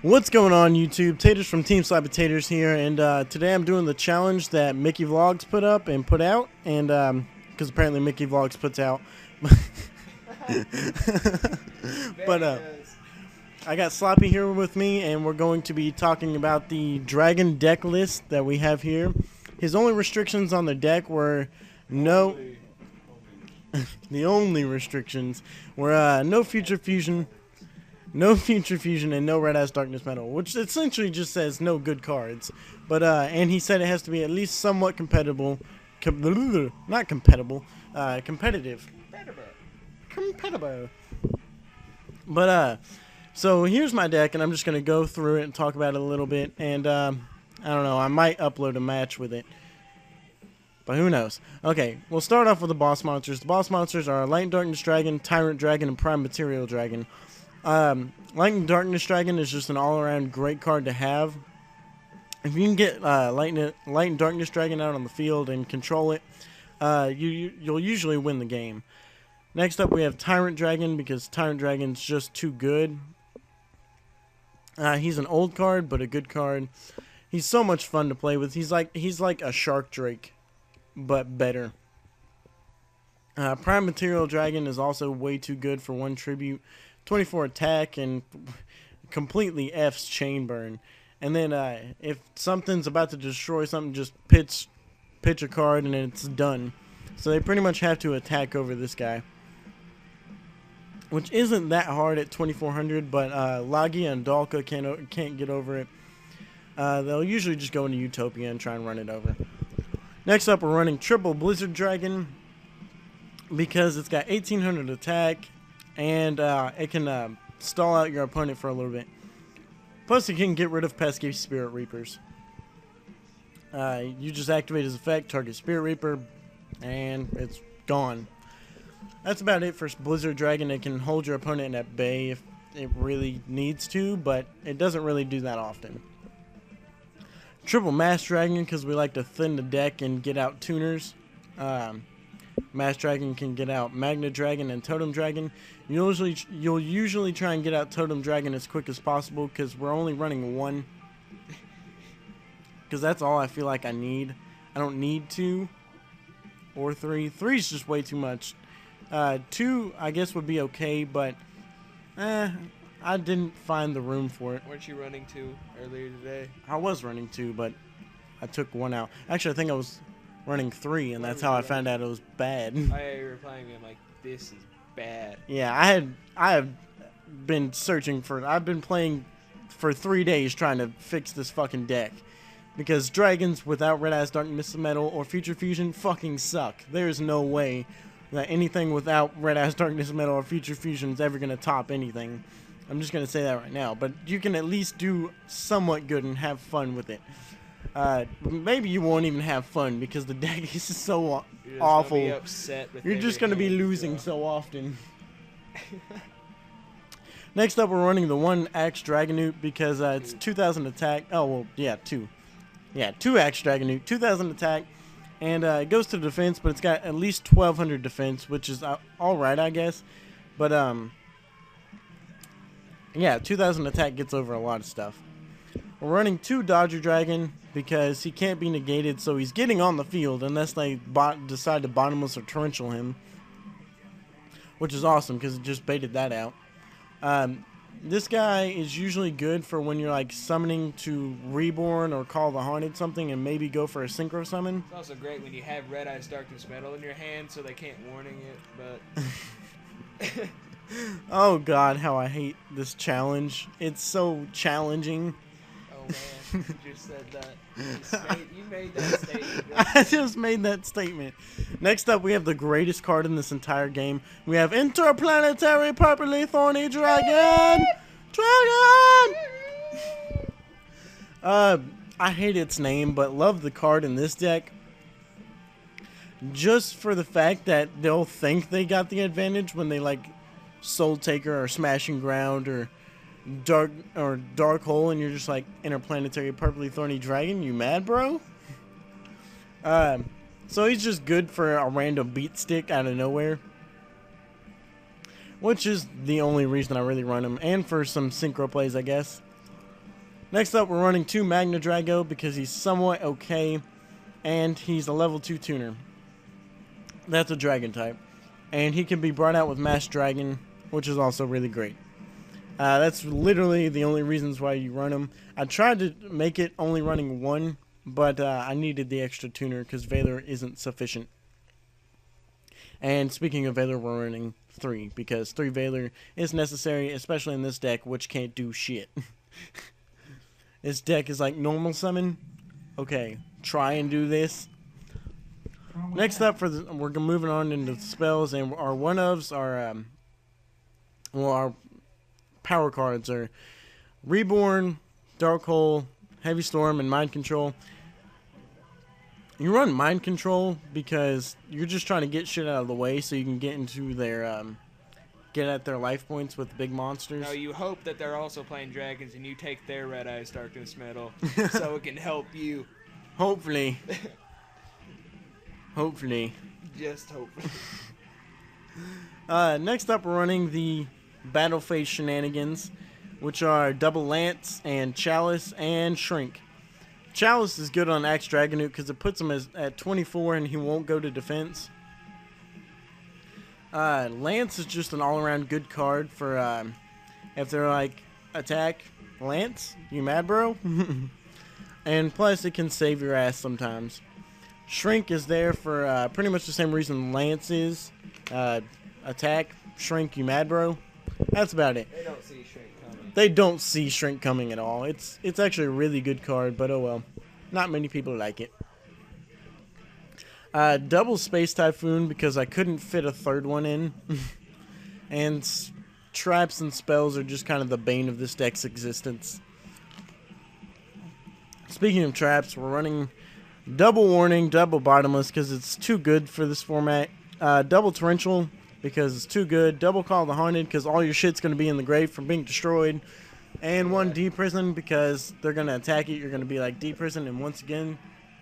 What's going on, YouTube? Taters from Team Slap Taters here, and today I'm doing the challenge that Mikki Vlogs put up and put out, and because apparently Mikki Vlogs puts out. But I got Sloppy here with me, and we're going to be talking about the Dragon deck list that we have here. His only restrictions on the deck were no. The only restrictions were no Future Fusion. No Future Fusion and no Red Ass Darkness Metal, which essentially just says no good cards. But and he said it has to be at least somewhat competitive. Not compatible. Competitive. Compatible. But so here's my deck, and I'm just gonna go through it and talk about it a little bit. And I don't know, I might upload a match with it, but who knows? Okay, we'll start off with the boss monsters. The boss monsters are Light and Darkness Dragon, Tyrant Dragon, and Prime Material Dragon. Light and Darkness Dragon is just an all-around great card to have. If you can get Light and Darkness Dragon out on the field and control it, you'll usually win the game. Next up, we have Tyrant Dragon, because Tyrant Dragon's just too good. He's an old card, but a good card. He's so much fun to play with. He's like a Shark Drake, but better. Prime Material Dragon is also way too good for one tribute. 24 attack and completely F's chain burn. And then if something's about to destroy something, just pitch a card and it's done. So they pretty much have to attack over this guy, which isn't that hard at 2400, but Lagia and Dalka can't get over it. They'll usually just go into Utopia and try and run it over. Next up, we're running Triple Blizzard Dragon, because it's got 1800 attack, and it can stall out your opponent for a little bit. Plus, it can get rid of pesky Spirit Reapers. You just activate his effect, target Spirit Reaper, and it's gone. That's about it for Blizzard Dragon. It can hold your opponent at bay if it really needs to, but it doesn't really do that often. Triple Mass Dragon, because we like to thin the deck and get out tuners. Mass Dragon can get out Magna Dragon and Totem Dragon. You'll usually try and get out Totem Dragon as quick as possible, because we're only running one. Because that's all I feel like I need. I don't need 2 or 3. 3 is just way too much. 2, I guess, would be okay, but I didn't find the room for it. Weren't you running 2 earlier today? I was running 2, but I took 1 out. Actually, I think I was running 3, and that's how I found out it was bad. Oh yeah, you were replying me. I'm like, this is bad. Yeah, I have been searching for. I've been playing for 3 days trying to fix this fucking deck, because dragons without Red Ass Darkness Metal or Future Fusion fucking suck. There's no way that anything without Red Ass Darkness Metal or Future Fusion is ever gonna top anything. I'm just gonna say that right now. But you can at least do somewhat good and have fun with it. Maybe you won't even have fun, because the deck is so awful. You're upset with You're just going to be losing so often. Next up, we're running the 1 Axe Dragonute, because it's 2000 attack. Oh, well, yeah, 2. Yeah, 2 Axe Dragonute, 2000 attack. And it goes to defense, but it's got at least 1200 defense, which is alright, I guess. But, yeah, 2000 attack gets over a lot of stuff. We're running 2 Dodger Dragon, because he can't be negated, so he's getting on the field unless they decide to bottomless or torrential him, which is awesome, because it just baited that out. This guy is usually good for when you're like summoning to Reborn or Call the Haunted something, and maybe go for a Synchro Summon. It's also great when you have Red Eyes Darkness Metal in your hand, so they can't warning it, but... Oh god, how I hate this challenge. It's so challenging. Oh man, you just said that. You made that statement. I just made that statement. Next up, we have the greatest card in this entire game. We have Interplanetary Purpley Thorny Dragon! I hate its name, but love the card in this deck. Just for the fact that they'll think they got the advantage when they like Soul Taker or Smashing Ground or Dark Hole, and you're just like, Interplanetary Purpley Thorny Dragon, you mad, bro? So he's just good for a random beat stick out of nowhere. which is the only reason I really run him, and for some synchro plays, I guess. Next up, we're running 2 Magna Drago because he's somewhat okay, and he's a level 2 tuner. That's a dragon type. And he can be brought out with Mass Dragon, which is also really great. That's literally the only reasons why you run him. I tried to make it only running 1, but I needed the extra tuner because Valor isn't sufficient. And speaking of Valor, we're running 3 because 3 Valor is necessary, especially in this deck, which can't do shit. This deck is like normal summon. Okay, try and do this. Next up, we're moving on into the spells, and our one-ofs are, our power cards are Reborn, Dark Hole, Heavy Storm, and Mind Control. You run Mind Control because you're just trying to get shit out of the way so you can get into their, get at their life points with big monsters. No, you hope that they're also playing dragons and you take their Red Eyes Darkness Metal so it can help you. Hopefully. Hopefully. Just hopefully. Next up, we're running the Battle Phase Shenanigans, which are Double Lance and Chalice and Shrink. Chalice is good on Axe Dragonoot because it puts him at 24 and he won't go to defense. Lance is just an all-around good card for if they're like, attack, Lance, you mad, bro? And plus, it can save your ass sometimes. Shrink is there for pretty much the same reason Lance is. Attack, Shrink, you mad, bro? That's about it. They don't see Shrink coming. They don't see Shrink coming at all. It's actually a really good card, but oh well. Not many people like it. Double Space Typhoon because I couldn't fit a third one in. And traps and spells are just kind of the bane of this deck's existence. Speaking of traps, we're running Double Warning, Double Bottomless because it's too good for this format. Double Torrential because it's too good. Double Call of the Haunted because all your shit's going to be in the grave from being destroyed. And one D-Prison because they're going to attack it. You're going to be like D-Prison, and once again,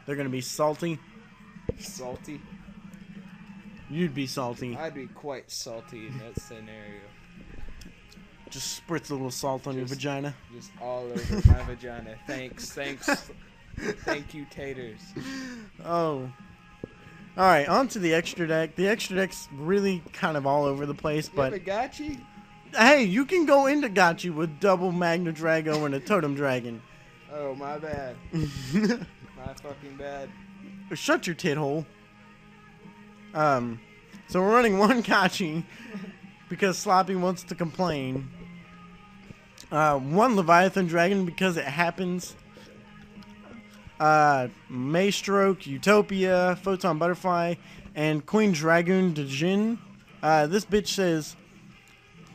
they're going to be salty. Salty? You'd be salty. I'd be quite salty in that scenario. Just spritz a little salt on your vagina. Just all over my vagina. Thanks. Thank you, taters. Oh. Alright, on to the extra deck. The extra deck's really kind of all over the place, but... You have a Gotchi? Hey, you can go into Gotchi with double Magna Drago and a Totem Dragon. Oh, my bad. My fucking bad. Shut your tit hole. So we're running 1 Gotchi because Sloppy wants to complain. 1 Leviathan Dragon because it happens. Maystroke, Utopia, Photon Butterfly, and Queen Dragoon Djinn. This bitch says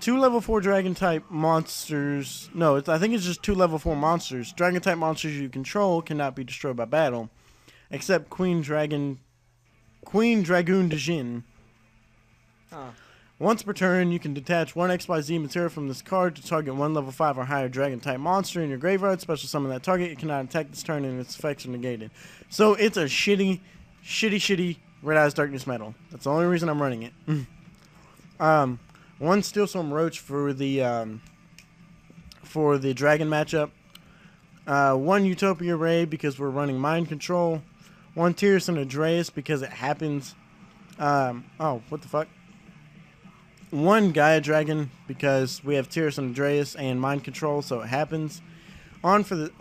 2 level 4 dragon type monsters. No, I think it's just 2 level 4 monsters. Dragon type monsters you control cannot be destroyed by battle, except Queen Dragoon Djinn. Huh. Once per turn, you can detach 1 XYZ material from this card to target 1 level 5 or higher dragon type monster in your graveyard. Special summon that target. It cannot attack this turn and its effects are negated. So it's a shitty Red Eyes Darkness Metal. That's the only reason I'm running it. 1 Steelstorm Roach for the dragon matchup. 1 Utopia Ray because we're running Mind Control. 1 Tyrus and Andreas because it happens. Oh, what the fuck? 1 Gaia Dragon because we have Tyrus and Andreas and Mind Control, so it happens. On for the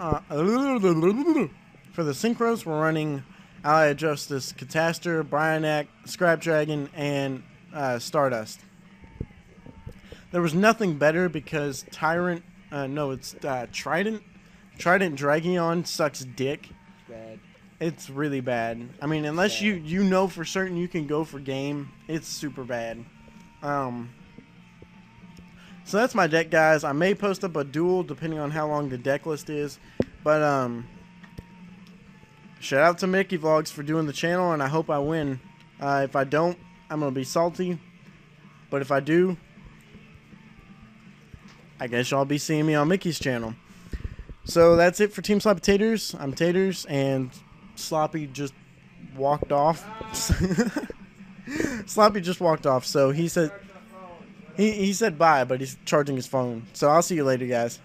synchros, we're running Allied Justice, Catastor, Bryonac, Scrap Dragon, and Stardust. There was nothing better because Trident Trident Dragion sucks dick. Bad. It's really bad. I mean, unless you know for certain you can go for game, it's super bad. So that's my deck, guys. I may post up a duel depending on how long the deck list is, but shout out to Mickey Vlogs for doing the channel, and I hope I win. If I don't, I'm gonna be salty, but if I do, I guess y'all be seeing me on Mickey's channel. So that's it for Team Sloppy Taters. I'm Taters, and Sloppy just walked off. Sloppy just walked off, so he said he said bye, but he's charging his phone. So I'll see you later, guys.